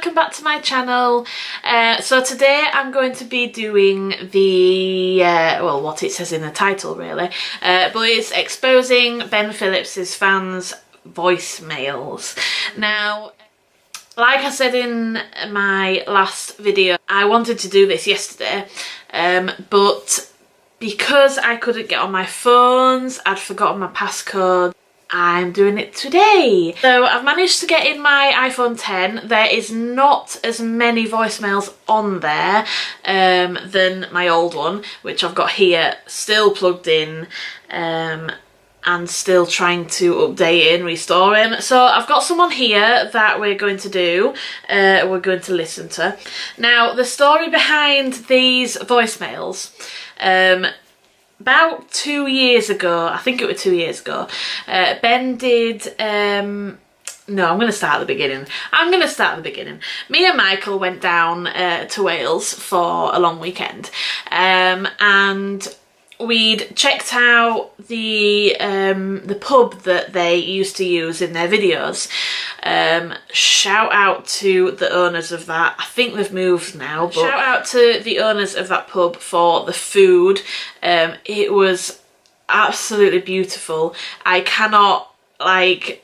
welcome back to my channel. So today I'm going to be doing the, well, what it says in the title really, but it's exposing Ben Phillips Fans voicemails. Now, like I said in my last video, I wanted to do this yesterday, but because I couldn't get on my phones, I'd forgotten my passcode, I'm doing it today. So I've managed to get in my iPhone 10. There is not as many voicemails on there than my old one, which I've got here still plugged in and still trying to update and restore him. So I've got someone here that we're going to do, we're going to listen to. Now, the story behind these voicemails, about 2 years ago, I think it was 2 years ago, Ben did, no, I'm going to start at the beginning. Me and Michael went down to Wales for a long weekend, and we'd checked out the pub that they used to use in their videos. Shout out to the owners of that. I think they've moved now, but shout out to the owners of that pub for the food. It was absolutely beautiful. I cannot, like,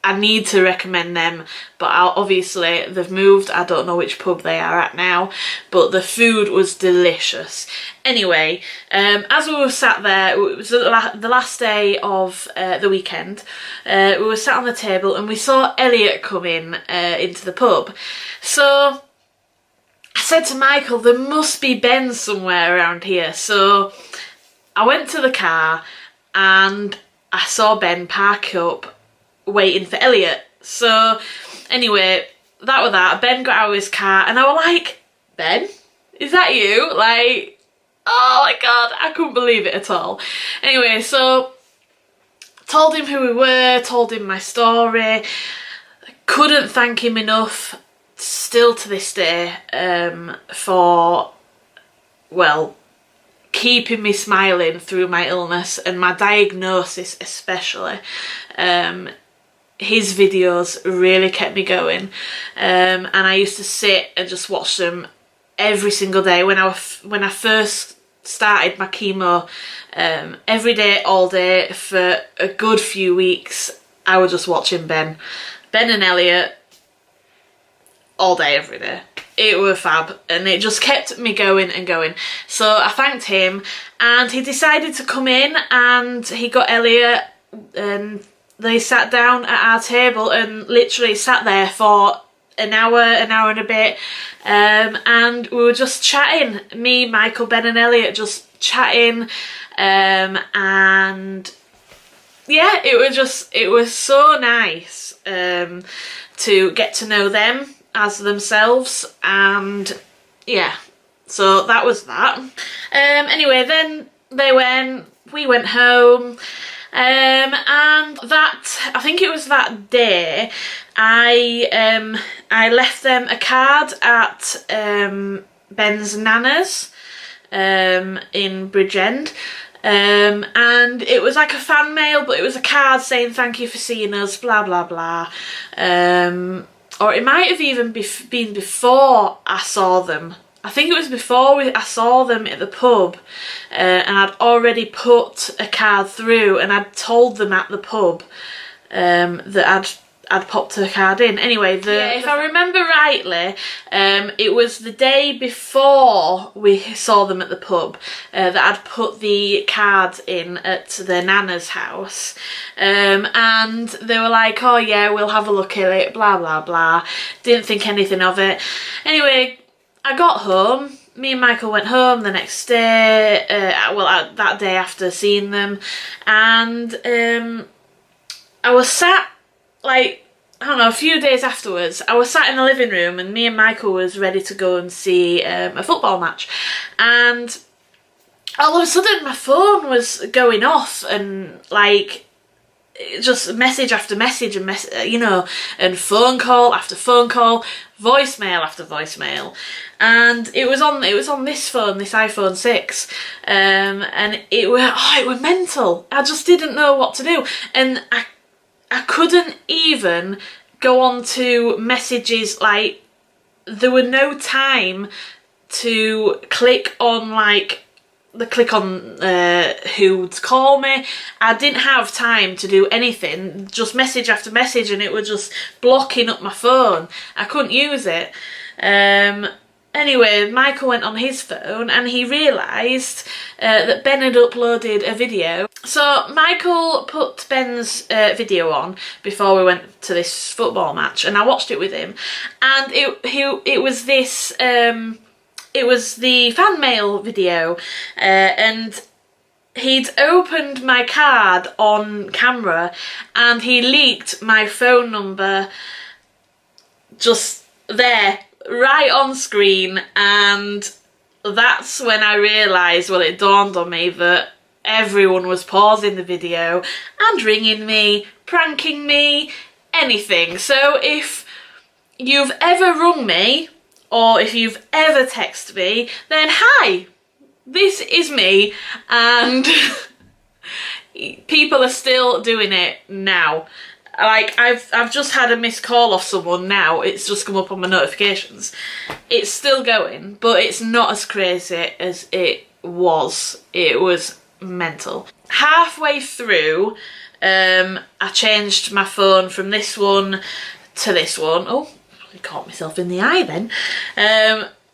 I need to recommend them, but obviously they've moved. I don't know which pub they are at now, but the food was delicious. Anyway, as we were sat there, it was the last day of the weekend, we were sat on the table and we saw Elliot come in into the pub. So I said to Michael, there must be Ben somewhere around here. So I went to the car and I saw Ben park up waiting for Elliot. So anyway, that was that. Ben got out of his car and I was like, Ben, is that you? Like, oh my god, I couldn't believe it at all. Anyway, so told him who we were, told him my story. I couldn't thank him enough, still to this day, for, well, keeping me smiling through my illness and my diagnosis especially. His videos really kept me going, and I used to sit and just watch them every single day when I first started my chemo. Every day, all day, for a good few weeks I was just watching Ben and Elliot all day, every day. It were fab, and it just kept me going and going. So I thanked him, and he decided to come in, and he got Elliot, and they sat down at our table and literally sat there for an hour and a bit, and we were just chatting. Me, Michael, Ben and Elliot just chatting, and yeah, it was so nice to get to know them as themselves, and yeah, so that was that. Anyway, then we went home. And that, I think it was that day, I left them a card at Ben's Nana's in Bridgend, and it was like a fan mail, but it was a card saying thank you for seeing us, blah blah blah, or it might have even been before I saw them. I think it was before I saw them at the pub, and I'd already put a card through, and I'd told them at the pub that I'd popped a card in. Anyway, if I remember rightly, it was the day before we saw them at the pub that I'd put the card in at their Nana's house, and they were like, oh yeah, we'll have a look at it, blah blah blah. Didn't think anything of it. Anyway, I got home, me and Michael went home the next day, that day after seeing them, and I was sat, like, I don't know, a few days afterwards, I was sat in the living room and me and Michael was ready to go and see a football match, and all of a sudden my phone was going off, and like, just message after message and you know, and phone call after phone call, voicemail after voicemail, and it was on this phone, this iPhone 6, and it were mental. I just didn't know what to do, and I couldn't even go on to messages like there were no time to click on like who to call me. I didn't have time to do anything, just message after message, and it was just blocking up my phone. I couldn't use it. Anyway, Michael went on his phone and he realised that Ben had uploaded a video. So Michael put Ben's video on before we went to this football match, and I watched it with him, and it was this it was the fan mail video, and he'd opened my card on camera and he leaked my phone number just there, right on screen, and that's when I realised, well, it dawned on me that everyone was pausing the video and ringing me, pranking me, anything. So if you've ever rung me, or if you've ever texted me, then hi, this is me, and people are still doing it now. Like, I've just had a missed call off someone now, it's just come up on my notifications. It's still going, but it's not as crazy as it was. It was mental. Halfway through, I changed my phone from this one to this one. Oh, I caught myself in the eye then.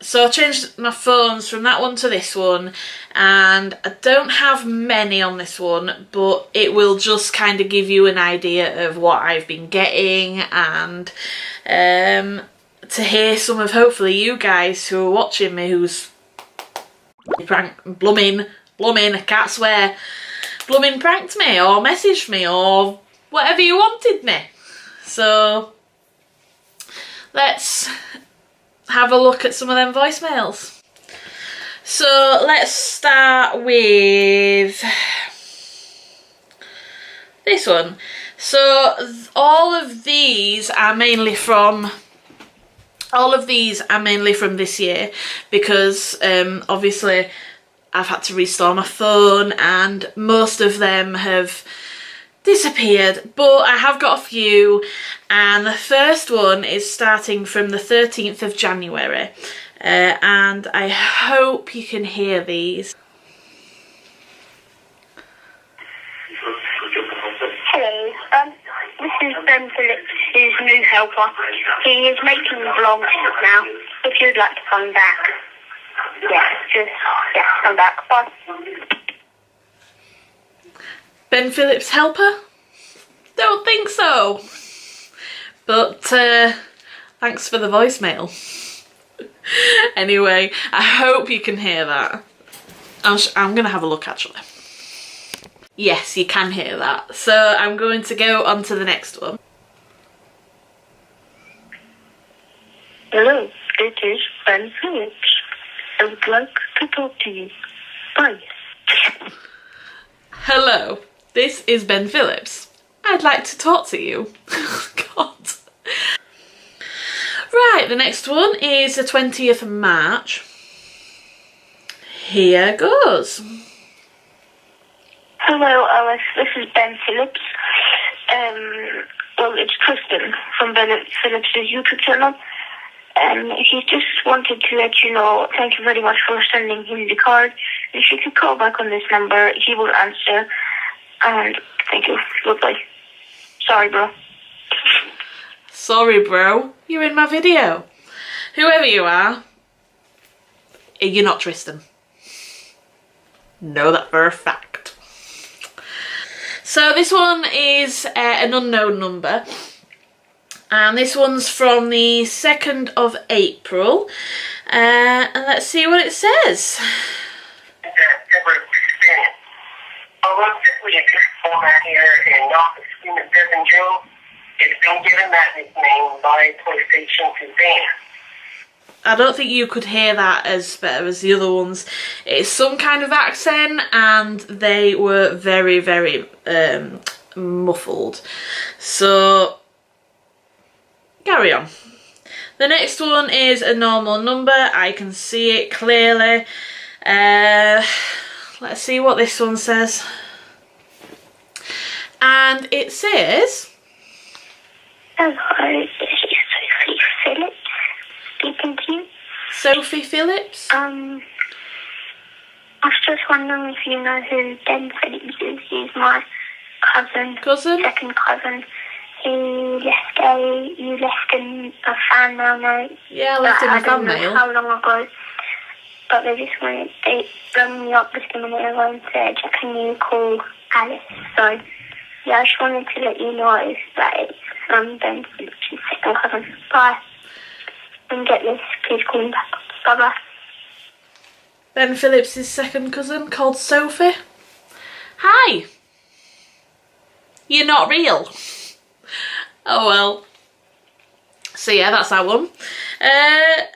So I changed my phones from that one to this one, and I don't have many on this one, but it will just kind of give you an idea of what I've been getting, and to hear some of hopefully you guys who are watching me who's blooming, I can't swear, blooming pranked me or messaged me or whatever you wanted me. So let's have a look at some of them voicemails. So let's start with this one. So all of these are mainly from this year, because obviously I've had to restore my phone and most of them have disappeared, but I have got a few, and the first one is starting from the 13th of January, and I hope you can hear these. Hello, this is Ben Phillips, his new helper. He is making vlogs now, if you'd like to come back. Come back. Bye. Ben Phillips helper? Don't think so. But thanks for the voicemail. Anyway, I hope you can hear that. I'm going to have a look actually. Yes, you can hear that. So I'm going to go on to the next one. Hello, it is Ben Phillips. I would like to talk to you. Bye. Hello, this is Ben Phillips. I'd like to talk to you. God. Right, the next one is the 20th of March. Here goes. Hello, Alice. This is Ben Phillips. Well, it's Kristen from Ben Phillips' YouTube channel. He just wanted to let you know, thank you very much for sending him the card. If you could call back on this number, he will answer. And thank you. Goodbye. Sorry, bro. Sorry, bro. You're in my video. Whoever you are, you're not Tristan. Know that for a fact. So this one is an unknown number. And this one's from the 2nd of April. And let's see what it says. Although simply a good format here and not the scheme of Death and Joe, it's been given that nickname by PlayStation to Dan. I don't think you could hear that as better as the other ones. It's some kind of accent and they were very, very muffled. So carry on. The next one is a normal number. I can see it clearly. Let's see what this one says. And it says... Hello, this is Sophie Phillips speaking Sophie Phillips. I was just wondering if you know who Ben Phillips is. He's my cousin. Second cousin. You left him a fan mail note. Yeah, I left him a fan mail. I don't know how long ago. But they rang me up just a minute ago and said, can you call Alice? So, yeah, I just wanted to let you know that it's Ben Phillips' second cousin. Bye. And get this, please call him back. Bye-bye. Ben Phillips' second cousin called Sophie. Hi. You're not real. Oh well. So yeah, that's that one. I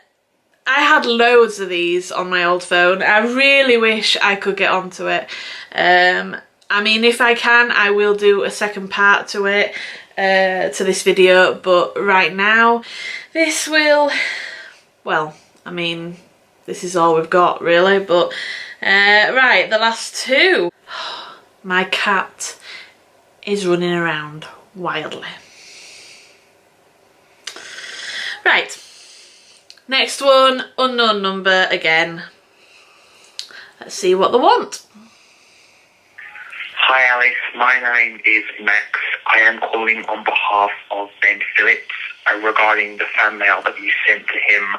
had loads of these on my old phone. I really wish I could get onto it. I mean, if I can, I will do a second part to it, to this video. But right now, this will, well, I mean, this is all we've got really. But right, the last two. My cat is running around wildly. Right, next one, unknown number again. Let's see what they want. Hi Alice, my name is Max. I am calling on behalf of Ben Phillips regarding the fan mail that you sent to him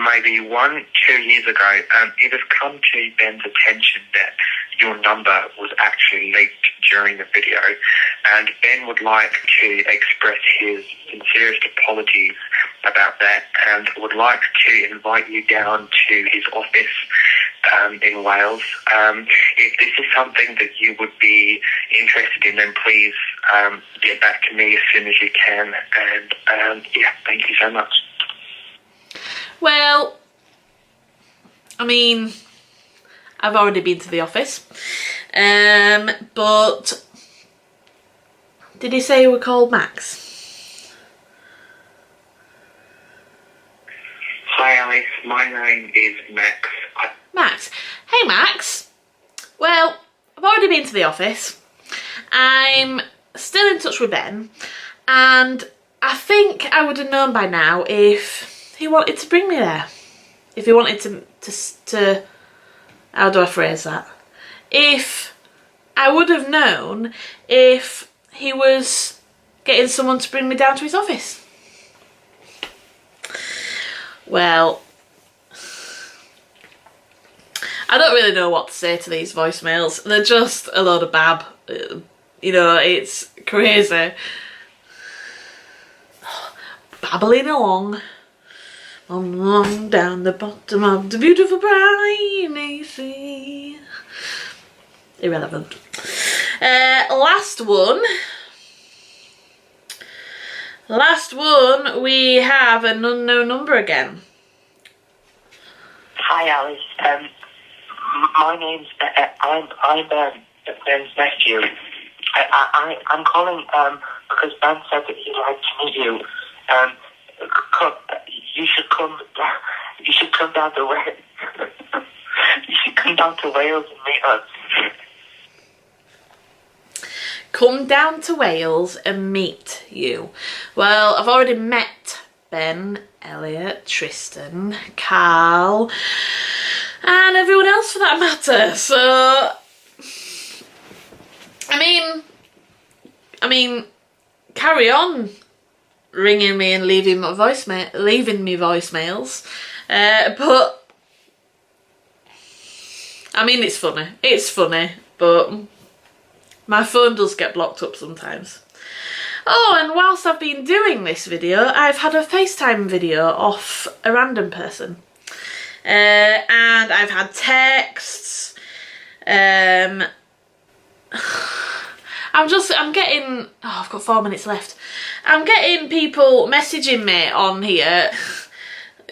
maybe 1-2 years ago. It has come to Ben's attention that your number was actually leaked during the video, and Ben would like to express his sincerest apologies about that and would like to invite you down to his office in Wales. If this is something that you would be interested in, then please get back to me as soon as you can, and yeah, thank you so much. Well, I mean, I've already been to the office, but did he say he was called Max? Hi Alice, my name is Max. Max. Hey Max. Well, I've already been to the office. I'm still in touch with Ben, and I think I would have known by now if he wanted to bring me there. If he wanted to how do I phrase that? If I would have known if he was getting someone to bring me down to his office. Well, I don't really know what to say to these voicemails. They're just a load of bab. You know, it's crazy. Babbling along down the bottom of the beautiful briny sea. Irrelevant. Last one, we have an unknown number again. Hi Alice, my name's I'm Ben's nephew. I'm calling because Ben said that he'd like to meet you. You should come down to Wales. You should come down to Wales and meet us. Come down to Wales and meet you. Well, I've already met Ben, Elliot, Tristan, Carl, and everyone else for that matter. So, I mean, carry on ringing me and leaving me voicemails. But I mean, it's funny. It's funny, but my phone does get blocked up sometimes. Oh, and whilst I've been doing this video, I've had a FaceTime video off a random person. And I've had texts. I'm getting, oh, I've got 4 minutes left. I'm getting people messaging me on here.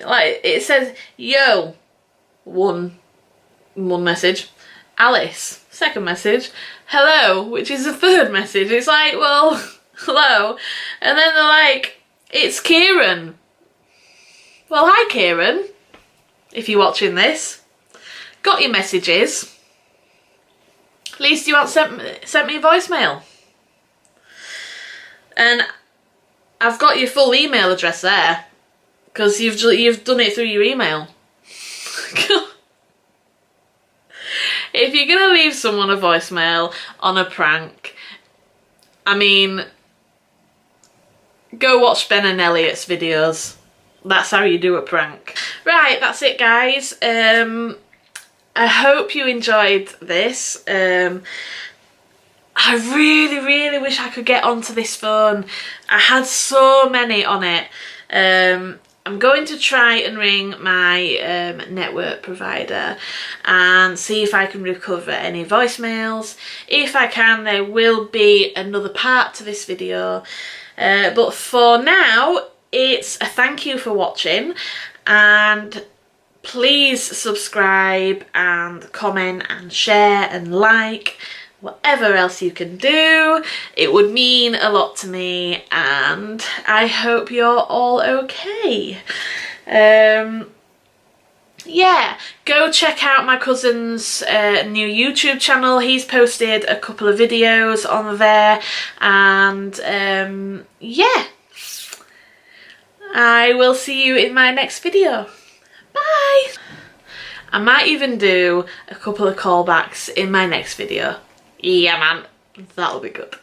Like, it says, yo, one message. Alice, second message. Hello, which is the third message. It's like, well, hello. And then they're like, it's Kieran. Well, hi Kieran, if you're watching this. Got your messages. At least you haven't sent me a voicemail. And I've got your full email address there. because you've done it through your email. If you're gonna leave someone a voicemail on a prank, I mean, go watch Ben and Elliot's videos. That's how you do a prank. Right, that's it, guys. I hope you enjoyed this. I really wish I could get onto this phone. I had so many on it. I'm going to try and ring my network provider and see if I can recover any voicemails. If I can, there will be another part to this video. But for now, it's a thank you for watching, and please subscribe and comment and share and like, whatever else you can do. It would mean a lot to me, and I hope you're all okay. Yeah, go check out my cousin's new YouTube channel. He's posted a couple of videos on there, and yeah, I will see you in my next video. Bye! I might even do a couple of callbacks in my next video. Yeah, man, that'll be good.